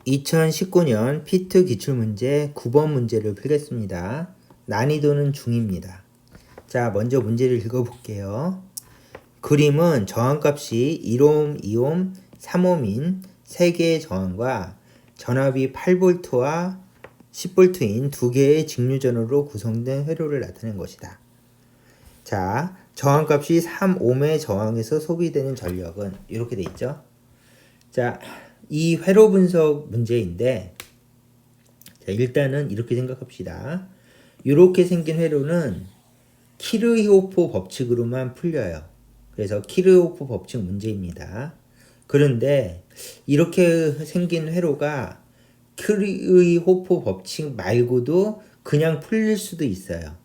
2019년 피트 기출문제 9번 문제를 풀겠습니다. 난이도는 중입니다. 자, 먼저 문제를 읽어볼게요. 그림은 저항값이 1옴, 2옴, 3옴인 3개의 저항과 전압이 8V와 10V인 2개의 직류전으로 구성된 회로를 나타낸 것이다. 자, 저항값이 3옴의 저항에서 소비되는 전력은 이렇게 돼 있죠. 자, 이 회로 분석 문제인데, 자, 일단은 이렇게 생각합시다. 이렇게 생긴 회로는 키르호프 법칙으로만 풀려요. 그래서 키르호프 법칙 문제입니다. 그런데 이렇게 생긴 회로가 키르호프 법칙 말고도 그냥 풀릴 수도 있어요.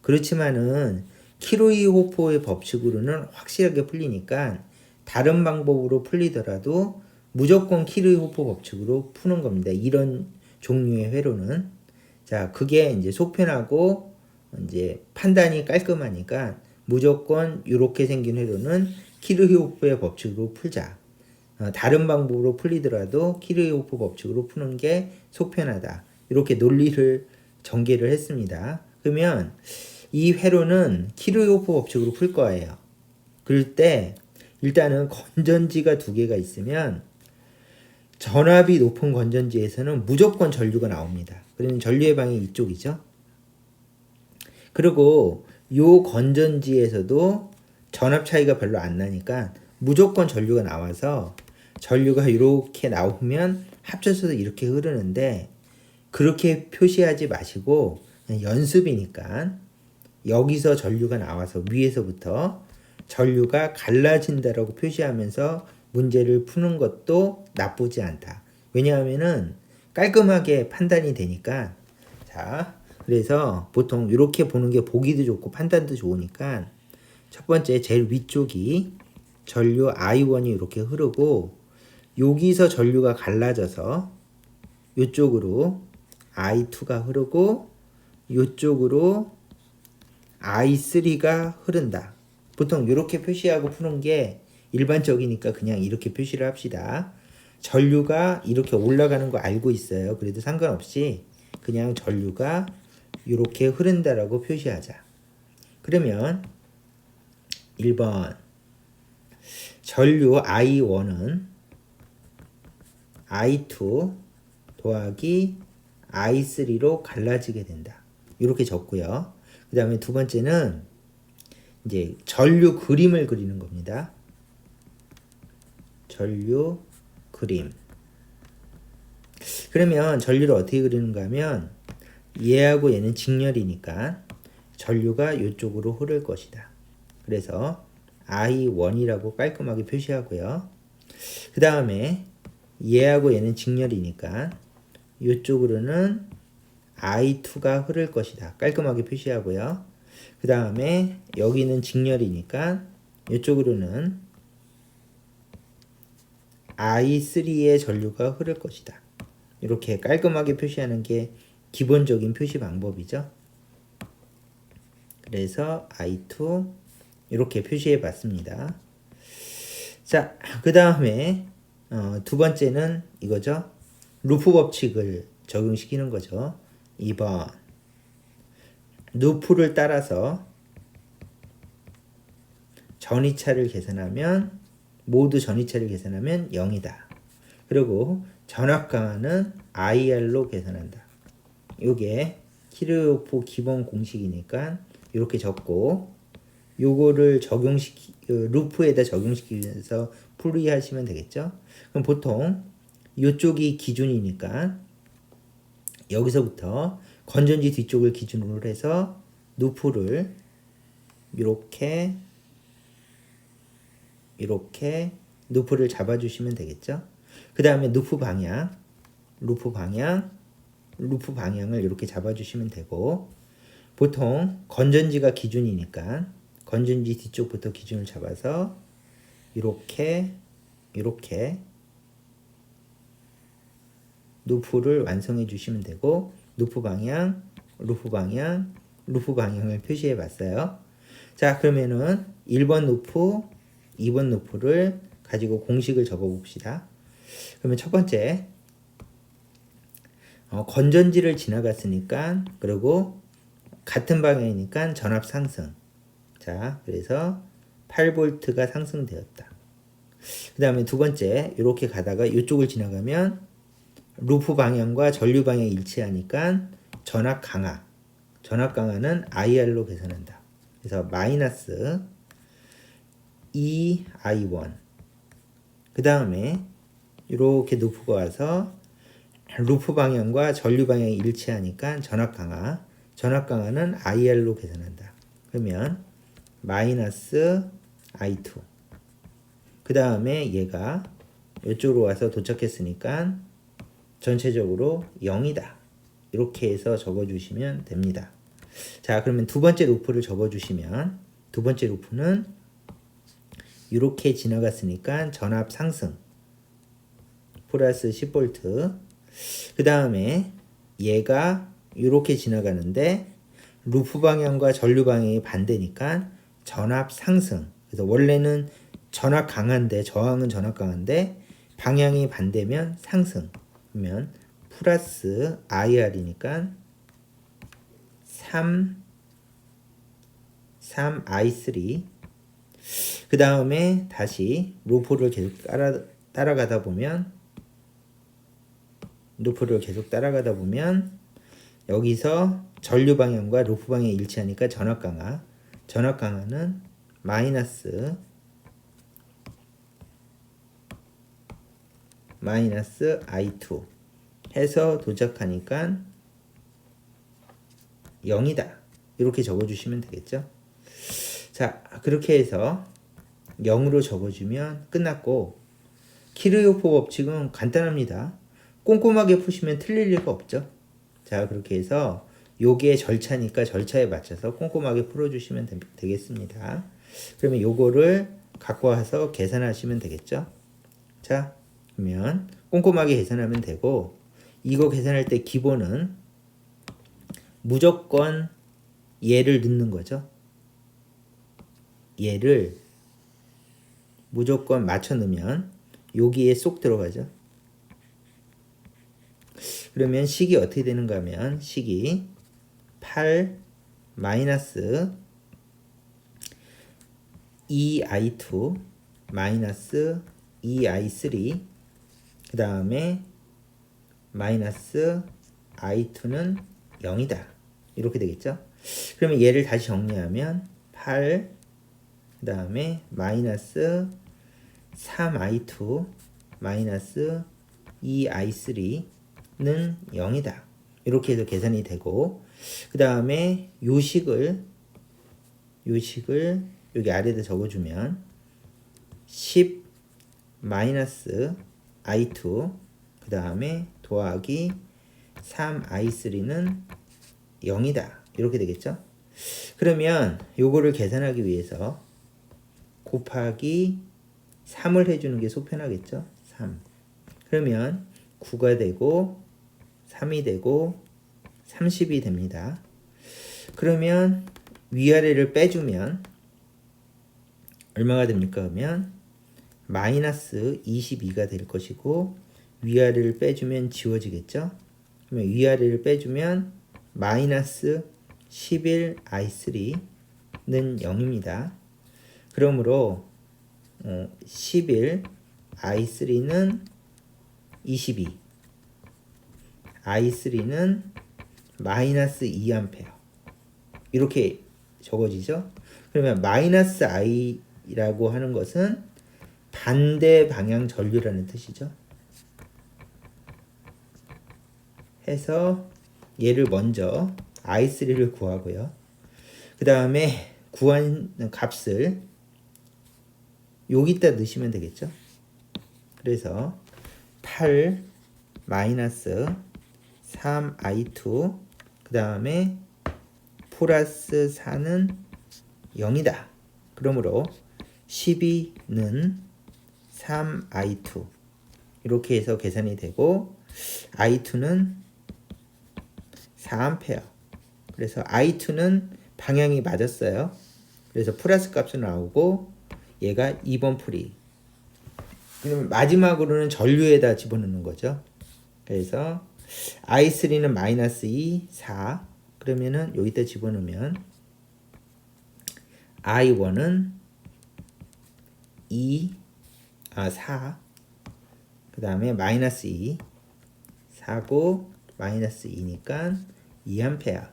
그렇지만은 키르호프의 법칙으로는 확실하게 풀리니까 다른 방법으로 풀리더라도 무조건 키르호프 법칙으로 푸는 겁니다. 이런 종류의 회로는. 자, 그게 이제 속편하고 이제 판단이 깔끔하니까 무조건 이렇게 생긴 회로는 키르호프의 법칙으로 풀자. 다른 방법으로 풀리더라도 키르호프 법칙으로 푸는 게 속편하다. 이렇게 논리를 전개를 했습니다. 그러면 이 회로는 키르호프 법칙으로 풀 거예요. 그럴 때 일단은 건전지가 2개가 있으면 전압이 높은 건전지에서는 무조건 전류가 나옵니다. 그러면 전류의 방이 이쪽이죠. 그리고 이 건전지에서도 전압 차이가 별로 안 나니까 무조건 전류가 나와서 전류가 이렇게 나오면 합쳐서 이렇게 흐르는데, 그렇게 표시하지 마시고 그냥 연습이니까 여기서 전류가 나와서 위에서부터 전류가 갈라진다라고 표시하면서 문제를 푸는 것도 나쁘지 않다. 왜냐하면은 깔끔하게 판단이 되니까. 자, 그래서 보통 이렇게 보는 게 보기도 좋고 판단도 좋으니까 첫 번째 제일 위쪽이 전류 I1이 이렇게 흐르고, 여기서 전류가 갈라져서 이쪽으로 I2가 흐르고 이쪽으로 I3가 흐른다. 보통 이렇게 표시하고 푸는 게 일반적이니까 그냥 이렇게 표시를 합시다. 전류가 이렇게 올라가는 거 알고 있어요. 그래도 상관없이 그냥 전류가 이렇게 흐른다라고 표시하자. 그러면 1번 전류 I1은 I2 더하기 I3로 갈라지게 된다. 이렇게 적고요. 그 다음에 두 번째는 이제 전류 그림을 그리는 겁니다. 전류 그림. 그러면 전류를 어떻게 그리는가 하면 얘하고 얘는 직렬이니까 전류가 이쪽으로 흐를 것이다. 그래서 I1이라고 깔끔하게 표시하고요. 그 다음에 얘하고 얘는 직렬이니까 이쪽으로는 I2가 흐를 것이다. 깔끔하게 표시하고요. 그 다음에 여기는 직렬이니까 이쪽으로는 I3의 전류가 흐를 것이다. 이렇게 깔끔하게 표시하는 게 기본적인 표시 방법이죠. 그래서 I2 이렇게 표시해 봤습니다. 자, 그 다음에 두 번째는 이거죠. 루프 법칙을 적용시키는 거죠. 2번 루프를 따라서 전이차를 계산하면 모두 전이차를 계산하면 0이다. 그리고 전압 강하는 IR로 계산한다. 요게 키르호프 기본 공식이니까 이렇게 적고, 요거를 루프에다 적용시키면서 풀이하시면 되겠죠. 그럼 보통 이쪽이 기준이니까 여기서부터 건전지 뒤쪽을 기준으로 해서 루프를 이렇게 루프를 잡아주시면 되겠죠. 그 다음에 루프 방향을 이렇게 잡아주시면 되고, 보통 건전지가 기준이니까 건전지 뒤쪽부터 기준을 잡아서 이렇게 루프를 완성해 주시면 되고, 루프 방향을 표시해 봤어요. 자, 그러면은 1번 루프, 2번 루프를 가지고 공식을 적어 봅시다. 그러면 첫 번째 건전지를 지나갔으니까 그리고 같은 방향이니까 전압 상승. 자, 그래서 8V가 상승되었다. 그 다음에 두 번째, 이렇게 가다가 이쪽을 지나가면 루프 방향과 전류 방향이 일치하니까 전압 강화. 전압 강화는 IR로 계산한다. 그래서 마이너스 EI1. 그 다음에 이렇게 루프가 와서 루프 방향과 전류 방향이 일치하니까 전압 강화. 전압 강화는 IR로 계산한다. 그러면 마이너스 I2. 그 다음에 얘가 이쪽으로 와서 도착했으니까 전체적으로 0이다. 이렇게 해서 적어주시면 됩니다. 자, 그러면 두 번째 루프를 적어주시면 두 번째 루프는 이렇게 지나갔으니까 전압 상승 플러스 10V. 그 다음에 얘가 이렇게 지나가는데 루프 방향과 전류 방향이 반대니까 전압 상승. 그래서 원래는 전압 강한데 저항은 전압 강한데 방향이 반대면 상승. 그러면 플러스 IR이니까 3I3. 그 다음에 다시 루프를 계속 따라가다 보면 여기서 전류 방향과 루프 방향이 일치하니까 전압 강화. 전압 강화는 마이너스 I2 해서 도착하니까 0이다. 이렇게 적어주시면 되겠죠. 자, 그렇게 해서 0으로 적어주면 끝났고, 키르요프 법칙은 간단합니다. 꼼꼼하게 푸시면 틀릴 리가 없죠. 자, 그렇게 해서 요게 절차니까 절차에 맞춰서 꼼꼼하게 풀어주시면 되겠습니다. 그러면 요거를 갖고 와서 계산하시면 되겠죠. 자, 그러면 꼼꼼하게 계산하면 되고, 이거 계산할 때 기본은 무조건 얘를 넣는 거죠. 얘를 무조건 맞춰 넣으면 여기에 쏙 들어가죠. 그러면 식이 어떻게 되는가 하면 식이 8 마이너스 2i2 마이너스 2i3 그 다음에 마이너스 i2는 0이다. 이렇게 되겠죠. 그러면 얘를 다시 정리하면 8 그 다음에 마이너스 3i2 마이너스 2i3는 0이다. 이렇게 해서 계산이 되고, 그 다음에 요식을 여기 아래에다 적어주면 10 마이너스 i2 그 다음에 더하기 3i3는 0이다. 이렇게 되겠죠. 그러면 요거를 계산하기 위해서 곱하기 3을 해주는 게 속편하겠죠. 3. 그러면 9가 되고 3이 되고 30이 됩니다. 그러면 위아래를 빼주면 얼마가 됩니까? 그러면 마이너스 22가 될 것이고 위아래를 빼주면 지워지겠죠. 그러면 위아래를 빼주면 마이너스 11i3는 0입니다. 그러므로 11i3는 22 i3는 마이너스 2A 이렇게 적어지죠. 그러면 마이너스 i라고 하는 것은 반대 방향 전류라는 뜻이죠. 해서 얘를 먼저 i3를 구하고요. 그 다음에 구한 값을 여기다 넣으시면 되겠죠. 그래서 8 마이너스 3i2 그 다음에 플러스 4는 0이다. 그러므로 12는 3i2 이렇게 해서 계산이 되고 i2는 4A. 그래서 i2는 방향이 맞았어요. 그래서 플러스 값은 나오고 얘가 2번 풀이. 그럼 마지막으로는 전류에다 집어넣는 거죠. 그래서 I3는 마이너스 2, 4. 그러면은 여기다 집어넣으면 I1은 2, 4. 그 다음에 마이너스 2. 4고 마이너스 2니까 2A.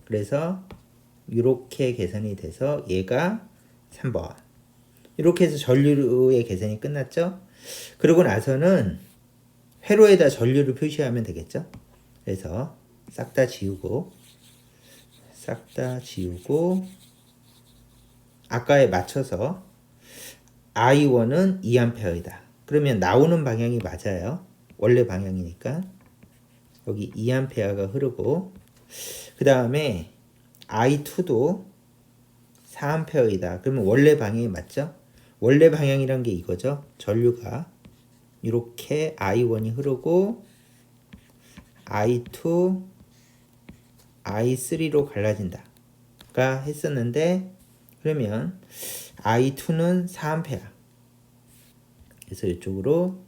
그래서 이렇게 계산이 돼서 얘가 3번. 이렇게 해서 전류의 계산이 끝났죠. 그러고 나서는 회로에다 전류를 표시하면 되겠죠. 그래서 싹 다 지우고 아까에 맞춰서 I1은 2A이다. 그러면 나오는 방향이 맞아요. 원래 방향이니까 여기 2A가 흐르고 그 다음에 I2도 4A이다. 그러면 원래 방향이 맞죠? 원래 방향이란 게 이거죠. 전류가 이렇게 I1이 흐르고 I2, I3로 갈라진다가 했었는데 그러면 I2는 4A. 그래서 이쪽으로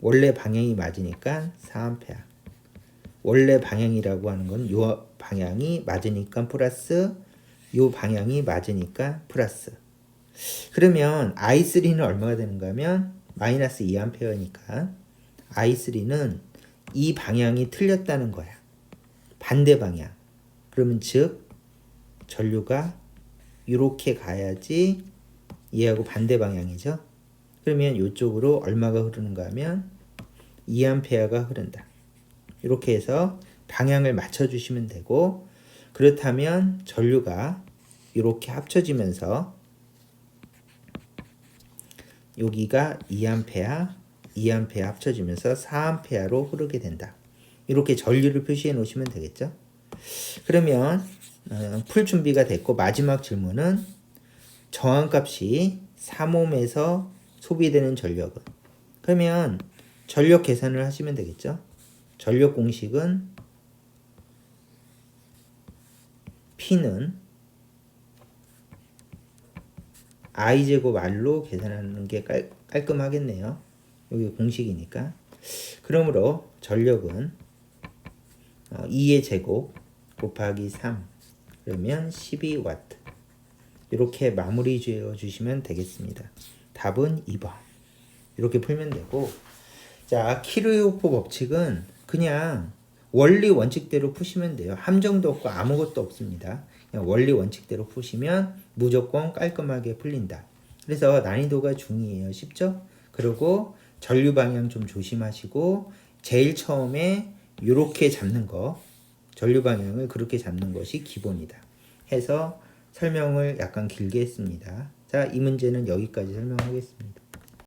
원래 방향이 맞으니까 4A. 원래 방향이라고 하는 건 요 방향이 맞으니까 플러스 요 방향이 맞으니까 플러스. 그러면 I3는 얼마가 되는가 하면 마이너스 2A니까 I3는 이 방향이 틀렸다는 거야. 반대 방향. 그러면 즉 전류가 이렇게 가야지 얘하고 반대 방향이죠. 그러면 이쪽으로 얼마가 흐르는가 하면 2A가 흐른다. 이렇게 해서 방향을 맞춰주시면 되고 그렇다면 전류가 이렇게 합쳐지면서 여기가 2A 합쳐지면서 4A로 흐르게 된다. 이렇게 전류를 표시해 놓으시면 되겠죠. 그러면 풀 준비가 됐고 마지막 질문은 저항값이 3옴에서 소비되는 전력은? 그러면 전력 계산을 하시면 되겠죠. 전력 공식은 P는 I제곱 R로 계산하는 게 깔끔하겠네요. 여기 공식이니까. 그러므로 전력은 2의 제곱 곱하기 3 그러면 12W. 이렇게 마무리 지어 주시면 되겠습니다. 답은 2번. 이렇게 풀면 되고 자, 키르호프 법칙은 그냥 원리 원칙대로 푸시면 돼요. 함정도 없고 아무것도 없습니다. 그냥 원리 원칙대로 푸시면 무조건 깔끔하게 풀린다. 그래서 난이도가 중이에요. 쉽죠? 그리고 전류 방향 좀 조심하시고 제일 처음에 이렇게 잡는 거 전류 방향을 그렇게 잡는 것이 기본이다. 해서 설명을 약간 길게 했습니다. 자, 이 문제는 여기까지 설명하겠습니다.